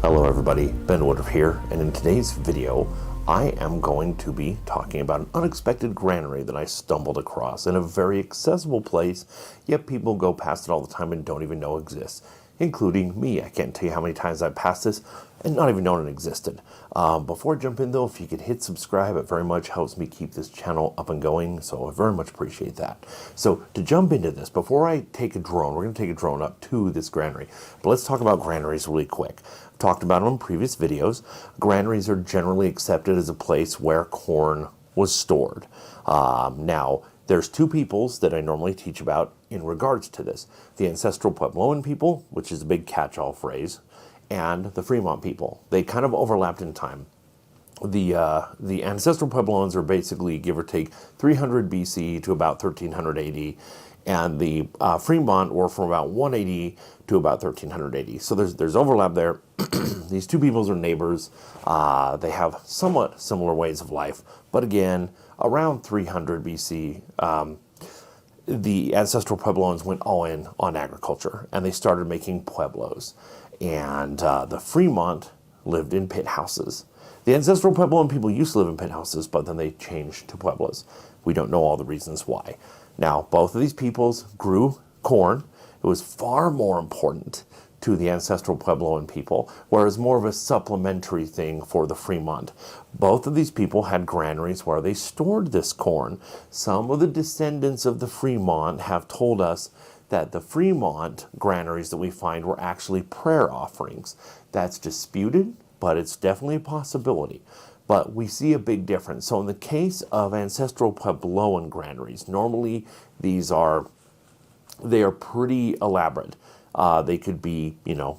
Hello everybody, Ben Woodruff here, and in today's video I am going to be talking about an unexpected granary that I stumbled across in a very accessible place, yet people go past it all the time and don't even know exists, including me. I can't tell you how many times I've passed this and not even known it existed. Before I jump in though, if you could hit subscribe, it very much helps me keep this channel up and going, so I very much appreciate that. So to jump into this, before I take a drone, we're going to take a drone up to this granary, but let's talk about granaries really quick. I've talked about them in previous videos. Granaries are generally accepted as a place where corn was stored. Now, there's two peoples that I normally teach about in regards to this. The Ancestral Puebloan people, which is a big catch-all phrase, and the Fremont people. They kind of overlapped in time. The Ancestral Puebloans are basically, give or take, 300 BC to about 1300 AD, and the Fremont were from about 180 to about 1300 AD. So there's overlap there. These two peoples are neighbors. They have somewhat similar ways of life, but again, around 300 BC, the Ancestral Puebloans went all in on agriculture, and they started making pueblos. And the Fremont lived in pit houses. The Ancestral Puebloan people used to live in pit houses, but then they changed to pueblos. We don't know all the reasons why. Now, both of these peoples grew corn. It was far more important to the Ancestral Puebloan people, whereas more of a supplementary thing for the Fremont. Both of these people had granaries where they stored this corn. Some of the descendants of the Fremont have told us that the Fremont granaries that we find were actually prayer offerings. That's disputed, but it's definitely a possibility. But we see a big difference. So in the case of Ancestral Puebloan granaries, normally they are pretty elaborate. They could be,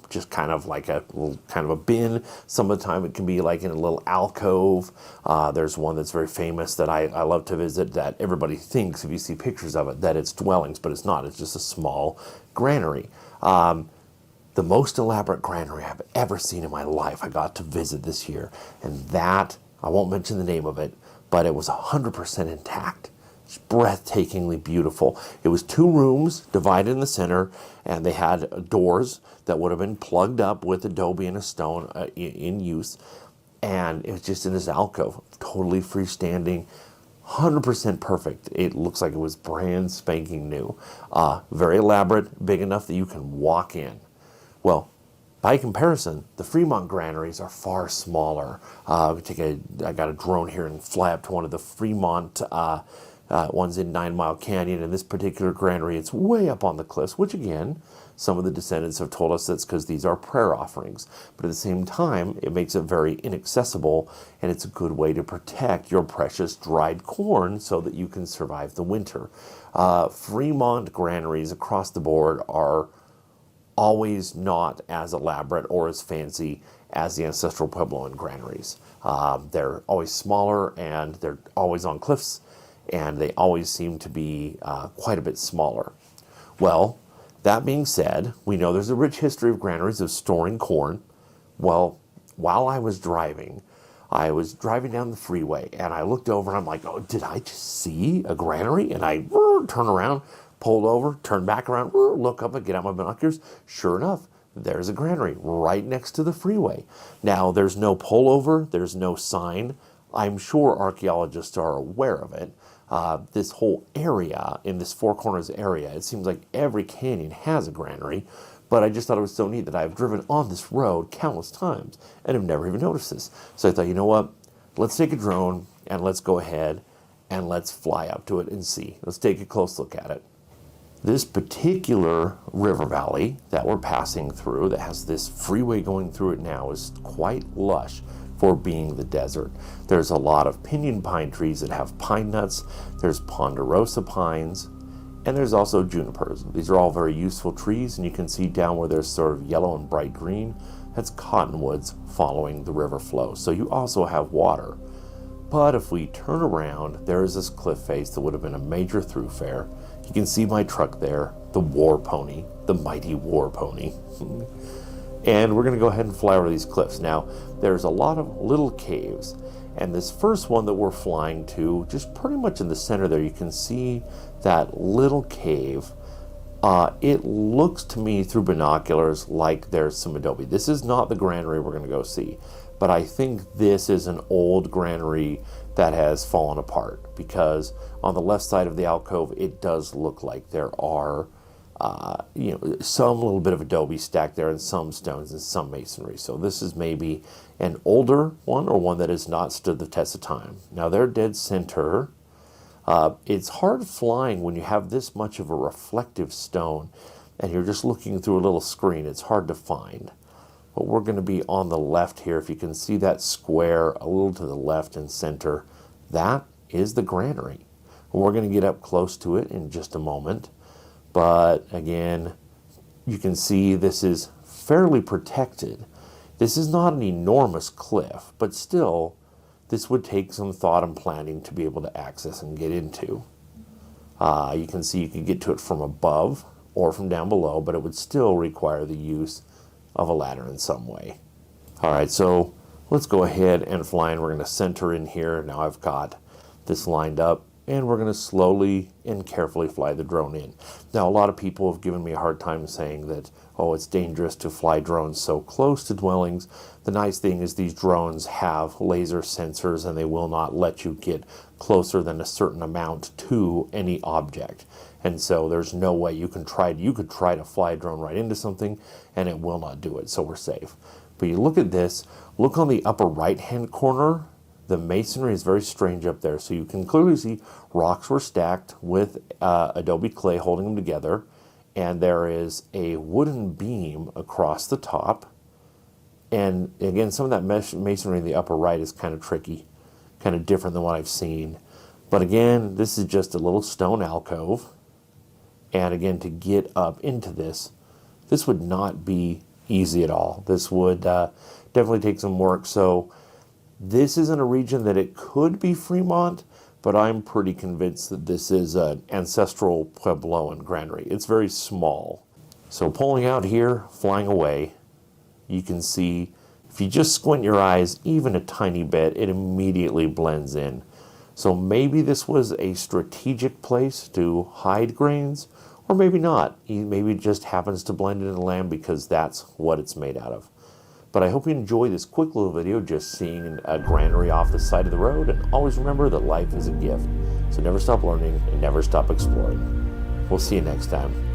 just kind of like a little kind of a bin. Some of the time it can be like in a little alcove. There's one that's very famous that I love to visit that everybody thinks, if you see pictures of it, that it's dwellings, but it's not. It's just a small granary. The most elaborate granary I've ever seen in my life I got to visit this year. And that, I won't mention the name of it, but it was 100% intact. It's breathtakingly beautiful. It was 2 rooms divided in the center, and they had doors that would have been plugged up with adobe and a stone in use. And it was just in this alcove, totally freestanding, 100% perfect. It looks like it was brand spanking new. Very elaborate, big enough that you can walk in. Well, by comparison, the Fremont granaries are far smaller. I got a drone here and fly up to one of the Fremont one's in 9 Mile Canyon. In this particular granary, it's way up on the cliffs, which again, some of the descendants have told us that's because these are prayer offerings. But at the same time, it makes it very inaccessible, and it's a good way to protect your precious dried corn so that you can survive the winter. Fremont granaries across the board are always not as elaborate or as fancy as the Ancestral Puebloan granaries. They're always smaller, and they're always on cliffs, and they always seem to be quite a bit smaller. Well, that being said, we know there's a rich history of granaries of storing corn. Well, while I was driving down the freeway, and I looked over, and I'm like, oh, did I just see a granary? And I turn around, pulled over, turned back around, look up and get out my binoculars. Sure enough, there's a granary right next to the freeway. Now, there's no pullover, there's no sign. I'm sure archaeologists are aware of it. This whole area, in this Four Corners area, it seems like every canyon has a granary, but I just thought it was so neat that I've driven on this road countless times and have never even noticed this. So I thought, you know what, let's take a drone and let's go ahead and let's fly up to it and see. Let's take a close look at it. This particular river valley that we're passing through, that has this freeway going through it now, is quite lush for being the desert. There's a lot of pinyon pine trees that have pine nuts, there's ponderosa pines, and there's also junipers. These are all very useful trees, and you can see down where there's sort of yellow and bright green, that's cottonwoods following the river flow. So you also have water. But if we turn around, there is this cliff face that would have been a major thoroughfare. You can see my truck there, the war pony, the mighty war pony. And we're going to go ahead and fly over these cliffs. Now, there's a lot of little caves, and this first one that we're flying to, just pretty much in the center there, you can see that little cave It looks to me through binoculars like there's some adobe. This is not the granary we're going to go see, but I think this is an old granary that has fallen apart, because on the left side of the alcove it does look like there are some little bit of adobe stacked there, and some stones and some masonry. So this is maybe an older one, or one that has not stood the test of time. Now they're dead center. It's hard flying when you have this much of a reflective stone and you're just looking through a little screen. It's hard to find. But we're going to be on the left here. If you can see that square a little to the left and center, that is the granary. And we're going to get up close to it in just a moment. But again, you can see this is fairly protected. This is not an enormous cliff, but still, this would take some thought and planning to be able to access and get into. You can see you could get to it from above or from down below, but it would still require the use of a ladder in some way. All right, so let's go ahead and fly, and we're going to center in here. Now I've got this lined up, and we're going to slowly and carefully fly the drone in. Now, a lot of people have given me a hard time saying that, oh, it's dangerous to fly drones so close to dwellings. The nice thing is these drones have laser sensors, and they will not let you get closer than a certain amount to any object. And so there's no way you could try to fly a drone right into something, and it will not do it, so we're safe. But you look at this, look on the upper right-hand corner. The masonry is very strange up there, so you can clearly see rocks were stacked with adobe clay holding them together, and there is a wooden beam across the top. And again, some of that masonry in the upper right is kind of tricky, kind of different than what I've seen. But again, this is just a little stone alcove, and again, to get up into this would not be easy at all. This would definitely take some work. So this isn't a region that it could be Fremont, but I'm pretty convinced that this is an Ancestral Puebloan granary. It's very small. So pulling out here, flying away, you can see, if you just squint your eyes even a tiny bit, it immediately blends in. So maybe this was a strategic place to hide grains, or maybe not. Maybe it just happens to blend into the land because that's what it's made out of. But I hope you enjoy this quick little video, just seeing a granary off the side of the road. And always remember that life is a gift. So never stop learning and never stop exploring. We'll see you next time.